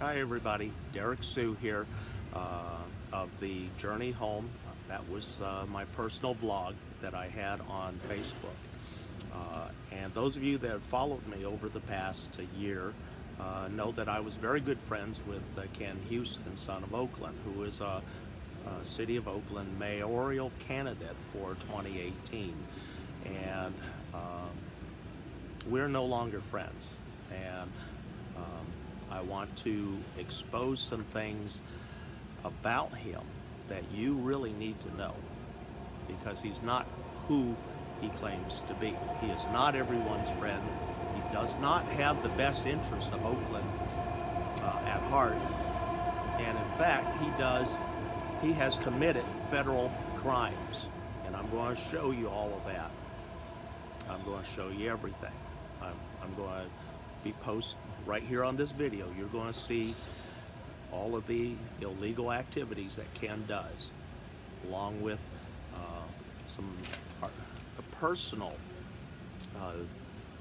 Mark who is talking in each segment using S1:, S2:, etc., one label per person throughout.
S1: Hi everybody, Derek Sue here of the Journey Home. That was my personal blog that I had on Facebook. And those of you that have followed me over the past year know that I was very good friends with Ken Houston, son of Oakland, who is a City of Oakland Mayorial Candidate for 2018. And we're no longer friends. And I want to expose some things about him that you really need to know, because he's not who he claims to be. He is not everyone's friend. He does not have the best interests of Oakland at heart. And in fact, he has committed federal crimes. And I'm going to show you all of that. I'm going to show you everything. I'm going to be posting right here on this video. You're going to see all of the illegal activities that Ken does, along with some personal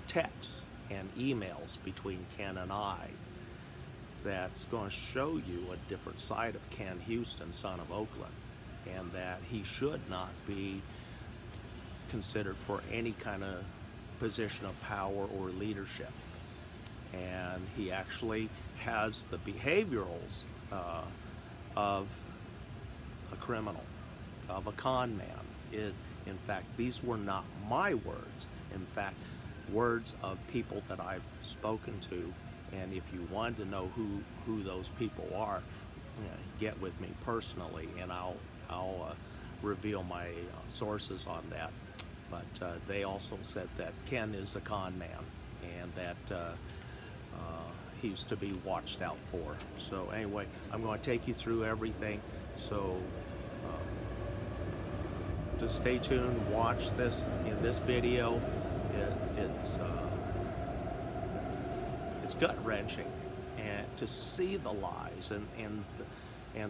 S1: texts and emails between Ken and I that's going to show you a different side of Ken Houston, son of Oakland, and that he should not be considered for any kind of position of power or leadership. And he actually has the behaviorals of a criminal, of a con man. In fact, these were not my words. In fact, words of people that I've spoken to. And if you want to know who those people are, get with me personally, and I'll reveal my sources on that. But they also said that Ken is a con man, and that he's to be watched out for. So anyway, I'm going to take you through everything. So just stay tuned, watch this in this video. It's gut-wrenching, and to see the lies and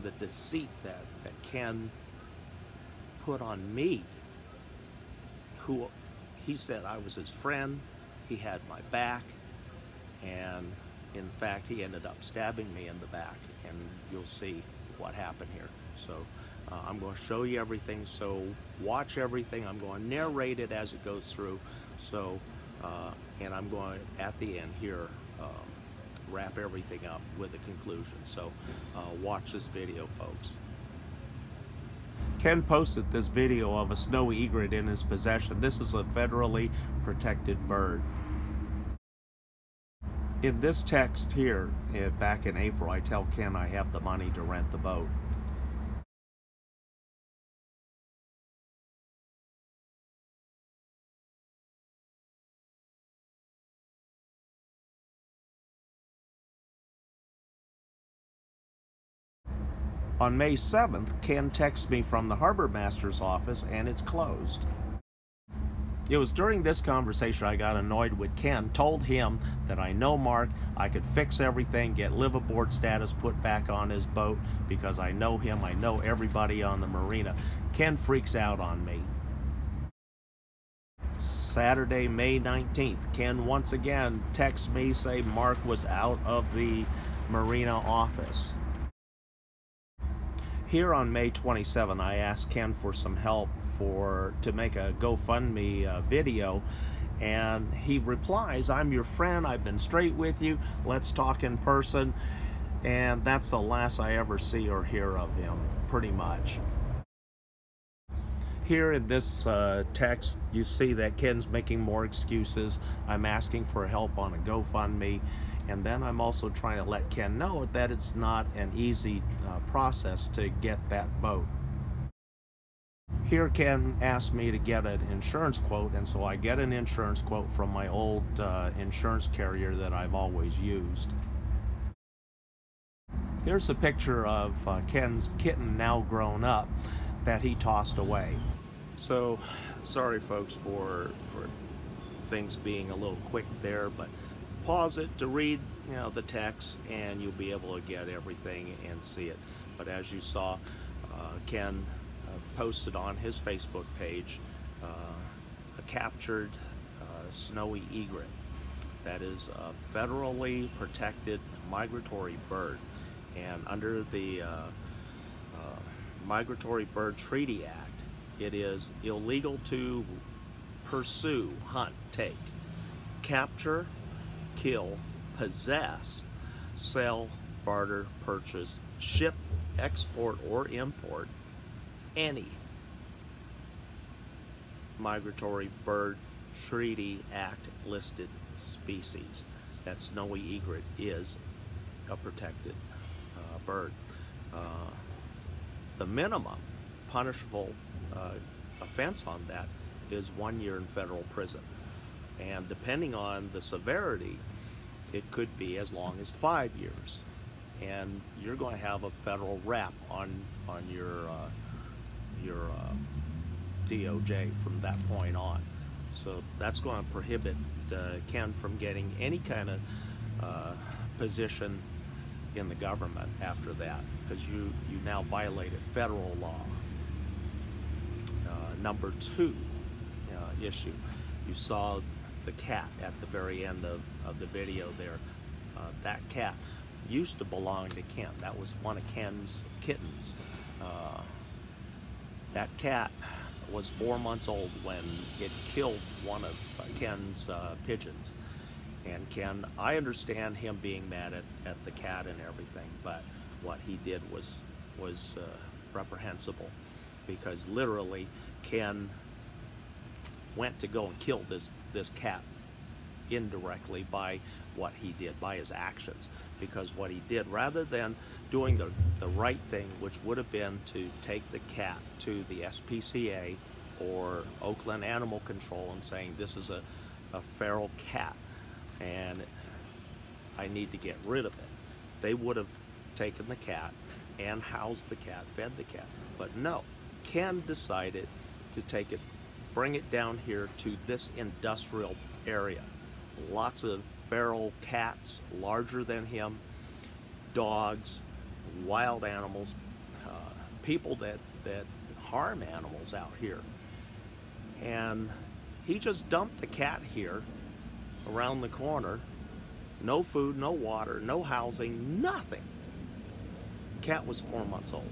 S1: the deceit that Ken put on me, who he said I was his friend, he had my back, and in fact he ended up stabbing me in the back, and you'll see what happened here. So I'm going to show you everything, so watch everything. I'm going to narrate it as it goes through. So and I'm going to, at the end here, wrap everything up with a conclusion. So watch this video, folks. Ken posted this video of a snowy egret in his possession. This is a federally protected bird. In this text here, back in April, I tell Ken I have the money to rent the boat. On May 7th, Ken texts me from the harbor master's office, and it's closed. It was during this conversation I got annoyed with Ken, told him that I know Mark, I could fix everything, get live aboard status put back on his boat, because I know him, I know everybody on the marina. Ken freaks out on me. Saturday, May 19th, Ken once again texts me, say Mark was out of the marina office. Here on May 27, I asked Ken for some help to make a GoFundMe video, and he replies, I'm your friend, I've been straight with you, let's talk in person. And that's the last I ever see or hear of him, pretty much. Here in this text, you see that Ken's making more excuses. I'm asking for help on a GoFundMe. And then I'm also trying to let Ken know that it's not an easy process to get that boat. Here Ken asked me to get an insurance quote, and so I get an insurance quote from my old insurance carrier that I've always used. Here's a picture of Ken's kitten, now grown up, that he tossed away. So sorry folks for things being a little quick there, but pause it to read, the text, and you'll be able to get everything and see it. But as you saw, Ken posted on his Facebook page a captured snowy egret. That is a federally protected migratory bird, and under the Migratory Bird Treaty Act, it is illegal to pursue, hunt, take, capture, kill, possess, sell, barter, purchase, ship, export, or import any Migratory Bird Treaty Act listed species. That snowy egret is a protected bird. The minimum punishable offense on that is 1 year in federal prison, and depending on the severity, it could be as long as 5 years, and you're going to have a federal rap on your DOJ from that point on. So that's going to prohibit Ken from getting any kind of position in the government after that, because you now violated federal law. Number two issue, you saw the cat at the very end of the video there. That cat used to belong to Ken. That was one of Ken's kittens. That cat was 4 months old when it killed one of Ken's pigeons. And Ken, I understand him being mad at the cat and everything, but what he did was reprehensible, because literally Ken went to go and kill this cat indirectly by what he did, by his actions. Because what he did, rather than doing the right thing, which would have been to take the cat to the SPCA or Oakland Animal Control and saying, this is a feral cat and I need to get rid of it, they would have taken the cat and housed the cat, fed the cat. But no, Ken decided to take it, bring it down here to this industrial area. Lots of feral cats, larger than him, dogs, wild animals, people that harm animals out here. And he just dumped the cat here around the corner. No food, no water, no housing, nothing. Cat was 4 months old,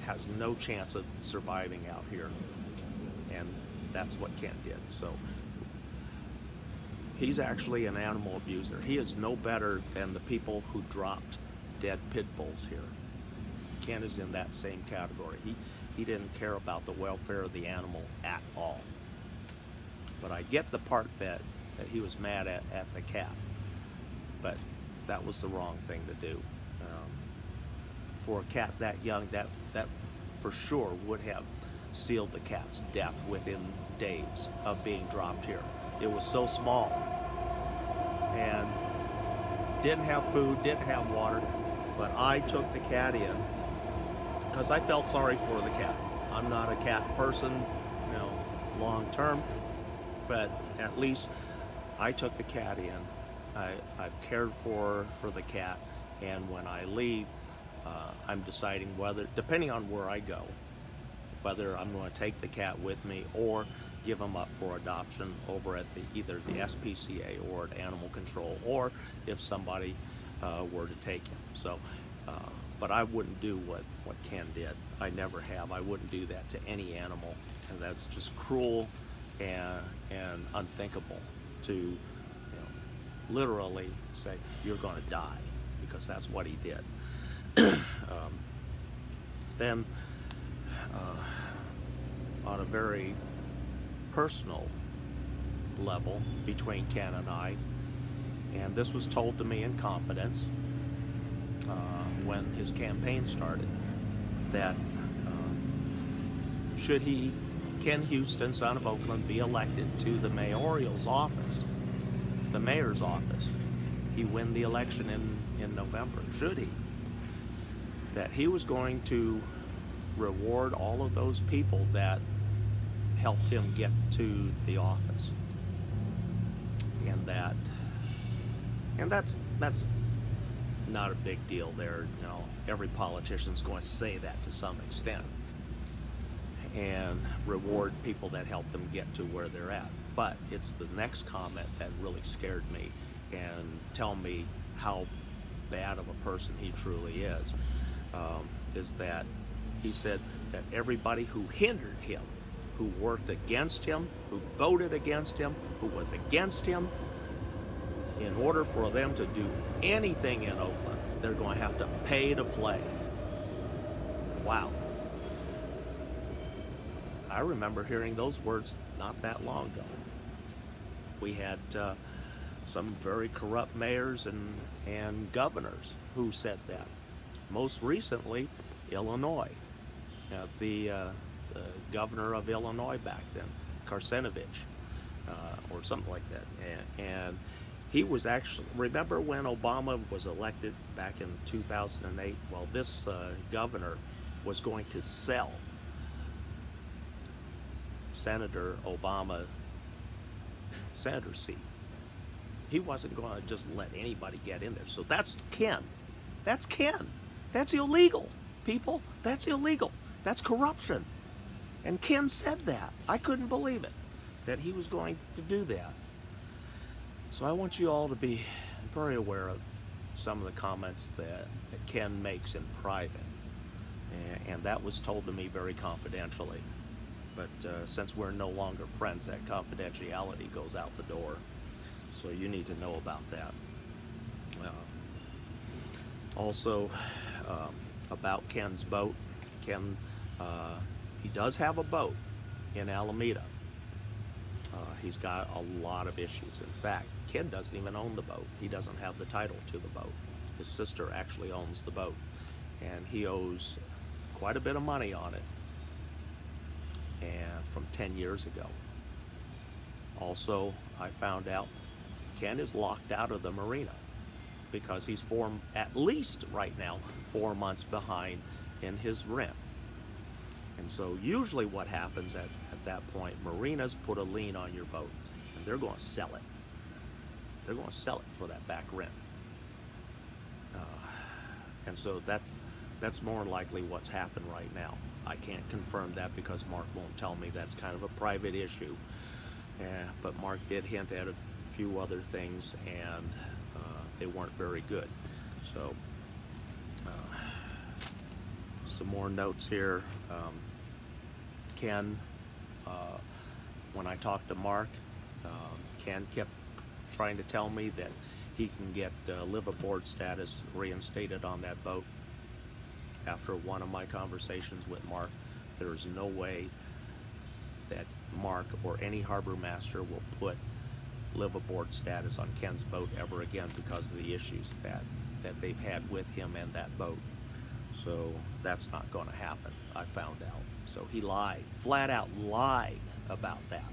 S1: has no chance of surviving out here. And that's what Ken did. So he's actually an animal abuser. He is no better than the people who dropped dead pit bulls here. Ken is in that same category. He didn't care about the welfare of the animal at all. But I get the part that he was mad at the cat. But that was the wrong thing to do. For a cat that young, that for sure would have sealed the cat's death within days of being dropped here. It was so small and didn't have food, didn't have water, but I took the cat in because I felt sorry for the cat. I'm not a cat person, long term, but at least I took the cat in. I've cared for the cat, and when I leave, I'm deciding whether, depending on where I go, whether I'm going to take the cat with me or give him up for adoption over at either the SPCA or at Animal Control, or if somebody were to take him. So, but I wouldn't do what Ken did. I never have. I wouldn't do that to any animal, and that's just cruel and unthinkable to literally say you're going to die, because that's what he did. Then on a very personal level between Ken and I, and this was told to me in confidence when his campaign started, that should Ken Houston, son of Oakland, be elected to the mayoral's office, the mayor's office, he win the election in November, should he, that he was going to reward all of those people that helped him get to the office. And that's not a big deal there. Every politician's going to say that to some extent, and reward people that help them get to where they're at. But it's the next comment that really scared me and tell me how bad of a person he truly is that he said that everybody who hindered him, who worked against him, who voted against him, who was against him, in order for them to do anything in Oakland, they're going to have to pay to play. Wow. I remember hearing those words not that long ago. We had some very corrupt mayors and governors who said that. Most recently, Illinois. The governor of Illinois back then, Karsenovich, or something like that. And he was actually, remember when Obama was elected back in 2008? Well, this governor was going to sell Senator Obama senator seat. He wasn't going to just let anybody get in there. So that's Ken. That's Ken. That's illegal, people. That's illegal. That's corruption. And Ken said that. I couldn't believe it, that he was going to do that. So I want you all to be very aware of some of the comments that Ken makes in private. And that was told to me very confidentially. But since we're no longer friends, that confidentiality goes out the door. So you need to know about that. Also, about Ken's boat. Ken, he does have a boat in Alameda. He's got a lot of issues. In fact, Ken doesn't even own the boat. He doesn't have the title to the boat. His sister actually owns the boat, and he owes quite a bit of money on it, and from 10 years ago. Also, I found out Ken is locked out of the marina because he's at least right now 4 months behind in his rent. And so usually what happens at that point, marinas put a lien on your boat, and they're going to sell it. They're going to sell it for that back rent. And so that's more likely what's happened right now. I can't confirm that because Mark won't tell me. That's kind of a private issue. But Mark did hint at a few other things, and they weren't very good. So some more notes here. Ken, when I talked to Mark, Ken kept trying to tell me that he can get live aboard status reinstated on that boat. After one of my conversations with Mark, there is no way that Mark or any harbor master will put live aboard status on Ken's boat ever again because of the issues that they've had with him and that boat. So that's not going to happen, I found out. So he lied, flat out lied about that.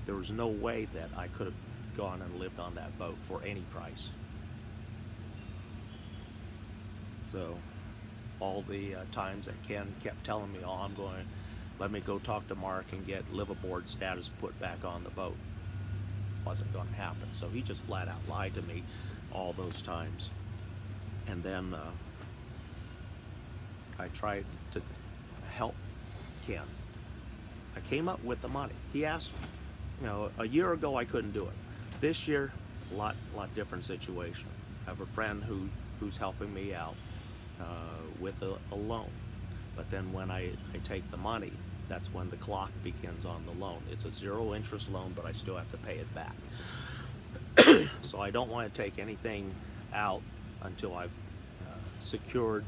S1: There was no way that I could have gone and lived on that boat for any price. So all the times that Ken kept telling me, oh, I'm going to let me go talk to Mark and get live aboard status put back on the boat, wasn't going to happen. So he just flat out lied to me all those times. And then I tried to help Ken. I came up with the money. He asked, a year ago I couldn't do it. This year, a lot different situation. I have a friend who's helping me out with a loan. But then when I take the money, that's when the clock begins on the loan. It's a zero interest loan, but I still have to pay it back. So I don't want to take anything out until I've secured,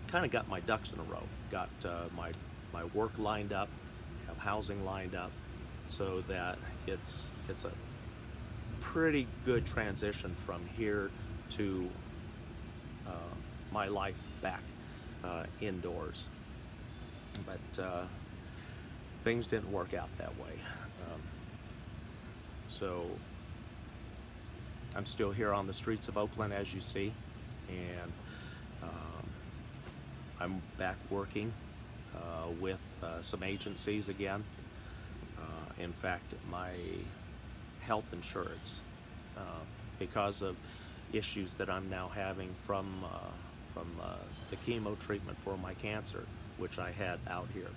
S1: kind of got my ducks in a row, got my work lined up, have housing lined up, so that it's a pretty good transition from here to my life back indoors. But things didn't work out that way. So I'm still here on the streets of Oakland, as you see, and I'm back working with some agencies again. In fact, my health insurance, because of issues that I'm now having from the chemo treatment for my cancer, which I had out here,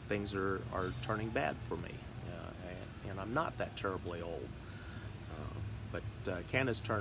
S1: things are turning bad for me, and I'm not that terribly old. But Ken has turned